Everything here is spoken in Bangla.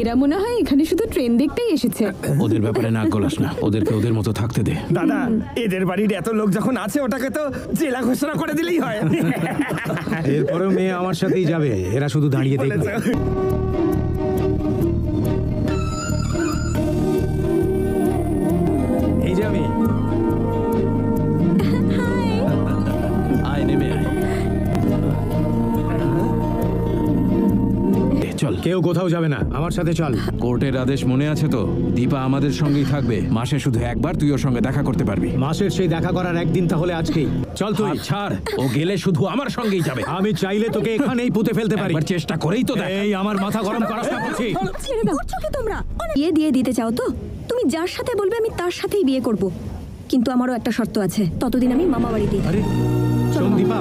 এরা মনে হয় এখানে শুধু ট্রেন দেখতেই এসেছে। ওদের ব্যাপারে নাক গলাস না, ওদেরকে ওদের মতো থাকতে দে। দাদা, এদের বাড়ির এত লোক যখন আছে, ওটাকে তো জেলা ঘোষণা করে দিলেই হয়। এরপরেও মেয়ে আমার সাথেই যাবে, এরা শুধু দাঁড়িয়ে দেখবে। এই যে আমি। আয় নেমে আয়। চল। কেউ কোথাও যাবে না, আমার সাথে চল। কোর্টের আদেশ মনে আছে তো? দীপা আমাদের সঙ্গেই থাকবে, মাসে শুধু একবার তুই ওর সঙ্গে দেখা করতে পারবি। মাসের সেই দেখা করার একদিন তাহলে আজকেই চল। তুই হাত ছাড়, ও গেলে শুধু আমার সঙ্গেই যাবে। আমি চাইলে তোকে এখানেই পুঁতে ফেলতে পারি। একবার চেষ্টা করেই তো দেখ। এই আমার মাথা গরম করাস না বলছি। ছেড়ে দাও। করছো কি তোমরা? বিয়ে দিয়ে দিতে চাও তো? তুমি যার সাথে বলবে আমি তার সাথেই বিয়ে করব, কিন্তু আমারও একটা শর্ত আছে, ততদিন আমি মামা বাড়িতেই থাকবো। আরে শোন দীপা,